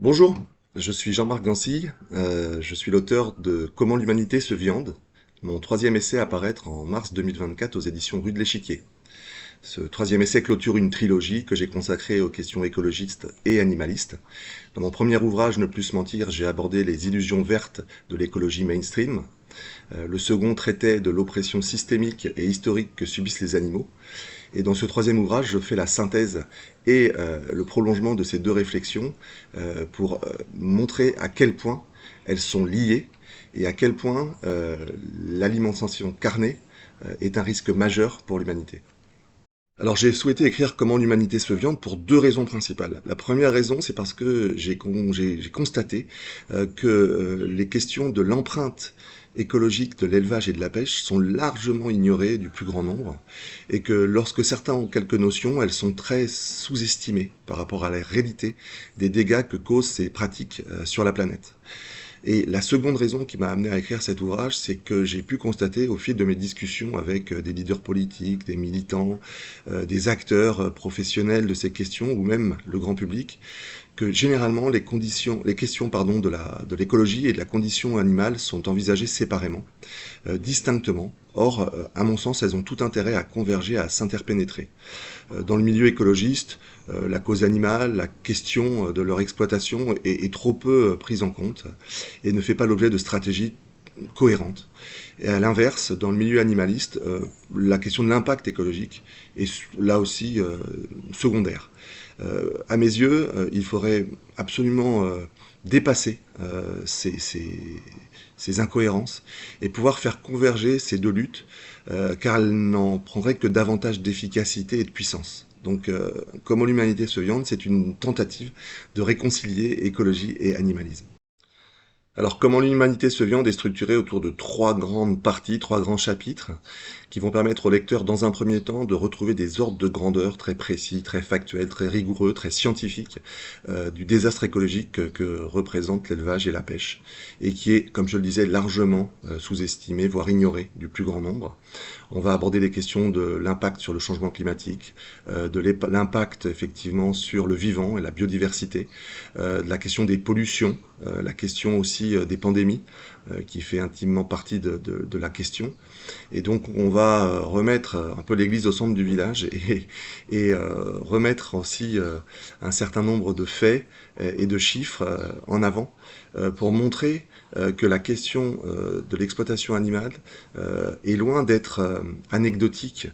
Bonjour, je suis Jean-Marc Gancy, je suis l'auteur de Comment l'humanité se viande, mon troisième essai à paraître en mars 2024 aux éditions Rue de l'Échiquier. Ce troisième essai clôture une trilogie que j'ai consacrée aux questions écologistes et animalistes. Dans mon premier ouvrage, Ne plus se mentir, j'ai abordé les illusions vertes de l'écologie mainstream. Le second traitait de l'oppression systémique et historique que subissent les animaux. Et dans ce troisième ouvrage, je fais la synthèse et le prolongement de ces deux réflexions pour montrer à quel point elles sont liées et à quel point l'alimentation carnée est un risque majeur pour l'humanité. Alors j'ai souhaité écrire Comment l'humanité se viande pour deux raisons principales. La première raison, c'est parce que j'ai constaté que les questions de l'empreinte écologique de l'élevage et de la pêche sont largement ignorées du plus grand nombre et que lorsque certains ont quelques notions, elles sont très sous-estimées par rapport à la réalité des dégâts que causent ces pratiques sur la planète. Et la seconde raison qui m'a amené à écrire cet ouvrage, c'est que j'ai pu constater au fil de mes discussions avec des leaders politiques, des militants, des acteurs professionnels de ces questions ou même le grand public, que généralement les questions de l'écologie et de la condition animale sont envisagées séparément, distinctement. Or, à mon sens, elles ont tout intérêt à converger, à s'interpénétrer. Dans le milieu écologiste, la cause animale, la question de leur exploitation est trop peu prise en compte et ne fait pas l'objet de stratégies cohérentes. Et à l'inverse, dans le milieu animaliste, la question de l'impact écologique est là aussi secondaire. À mes yeux, il faudrait absolument dépasser ces incohérences et pouvoir faire converger ces deux luttes, car elles n'en prendraient que davantage d'efficacité et de puissance. Donc, Comment l'humanité se viande, c'est une tentative de réconcilier écologie et animalisme. Alors, Comment l'humanité se viande est structuré autour de trois grandes parties, trois grands chapitres, qui vont permettre au lecteur, dans un premier temps, de retrouver des ordres de grandeur très précis, très factuels, très rigoureux, très scientifiques, du désastre écologique que représente l'élevage et la pêche, et qui est, comme je le disais, largement sous-estimé, voire ignoré du plus grand nombre. On va aborder les questions de l'impact sur le changement climatique, de l'impact effectivement sur le vivant et la biodiversité, de la question des pollutions, la question aussi des pandémies, qui fait intimement partie de la question. Et donc on va remettre un peu l'église au centre du village et remettre aussi un certain nombre de faits et de chiffres en avant pour montrer que la question de l'exploitation animale est loin d'être anecdotique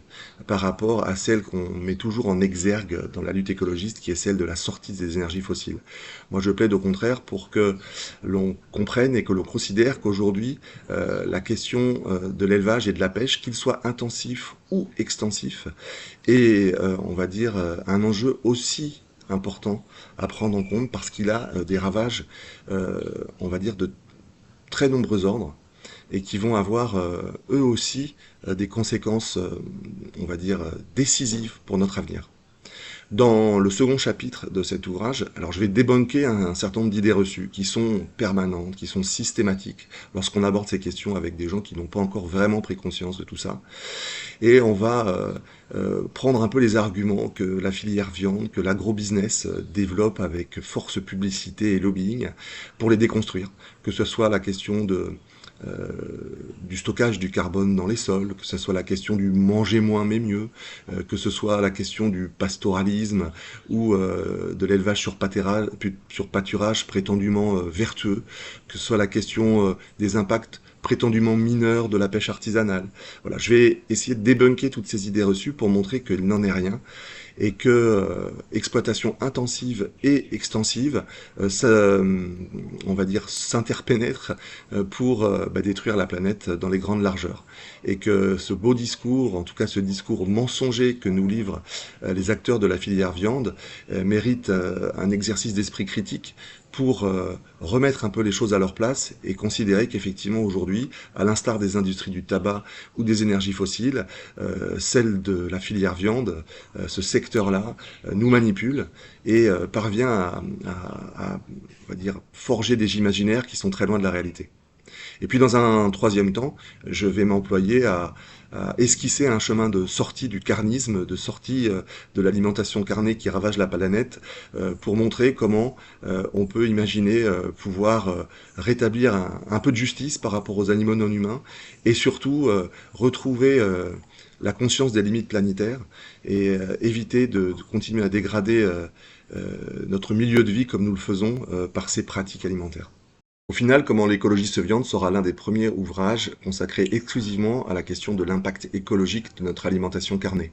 par rapport à celle qu'on met toujours en exergue dans la lutte écologiste, qui est celle de la sortie des énergies fossiles. Moi, je plaide au contraire pour que l'on comprenne et que l'on considère qu'aujourd'hui, la question de l'élevage et de la pêche, qu'il soit intensif ou extensif, est, on va dire, un enjeu aussi important à prendre en compte parce qu'il a des ravages, on va dire, de très nombreux ordres et qui vont avoir eux aussi des conséquences, on va dire, décisives pour notre avenir. Dans le second chapitre de cet ouvrage, alors je vais débunker un certain nombre d'idées reçues qui sont permanentes, qui sont systématiques lorsqu'on aborde ces questions avec des gens qui n'ont pas encore vraiment pris conscience de tout ça. Et on va prendre un peu les arguments que la filière viande, que l'agrobusiness développe avec force publicité et lobbying pour les déconstruire. Que ce soit la question du stockage du carbone dans les sols, que ce soit la question du manger moins mais mieux, que ce soit la question du pastoralisme ou de l'élevage sur pâturage prétendument vertueux, que ce soit la question des impacts prétendument mineurs de la pêche artisanale. Voilà, je vais essayer de débunker toutes ces idées reçues pour montrer qu'il n'en est rien et que exploitation intensive et extensive, on va dire, s'interpénètre pour détruire la planète dans les grandes largeurs. Et que ce beau discours, en tout cas ce discours mensonger que nous livrent les acteurs de la filière viande, mérite un exercice d'esprit critique pour remettre un peu les choses à leur place et considérer qu'effectivement aujourd'hui, à l'instar des industries du tabac ou des énergies fossiles, celle de la filière viande, ce secteur-là, nous manipule et parvient à, on va dire, forger des imaginaires qui sont très loin de la réalité. Et puis dans un troisième temps, je vais m'employer à esquisser un chemin de sortie du carnisme, de sortie de l'alimentation carnée qui ravage la planète, pour montrer comment on peut imaginer pouvoir rétablir un peu de justice par rapport aux animaux non humains, et surtout retrouver la conscience des limites planétaires et éviter de continuer à dégrader notre milieu de vie comme nous le faisons par ces pratiques alimentaires. Au final, Comment l'écologie se viande sera l'un des premiers ouvrages consacrés exclusivement à la question de l'impact écologique de notre alimentation carnée.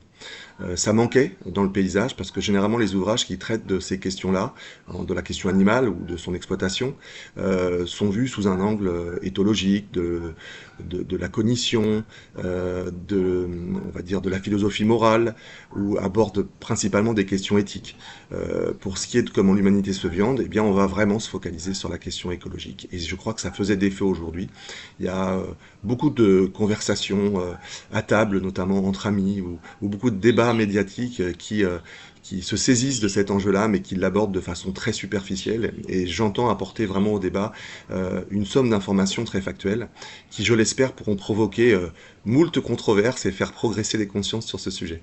Ça manquait dans le paysage parce que généralement les ouvrages qui traitent de ces questions-là, de la question animale ou de son exploitation, sont vus sous un angle éthologique, de la cognition, on va dire de la philosophie morale, ou abordent principalement des questions éthiques. Pour ce qui est de Comment l'humanité se viande, eh bien on va vraiment se focaliser sur la question écologique. Et je crois que ça faisait défaut aujourd'hui. Il y a beaucoup de conversations à table, notamment entre amis, ou beaucoup de débats médiatiques qui se saisissent de cet enjeu-là, mais qui l'abordent de façon très superficielle. Et j'entends apporter vraiment au débat une somme d'informations très factuelles, qui, je l'espère, pourront provoquer moult controverses et faire progresser les consciences sur ce sujet.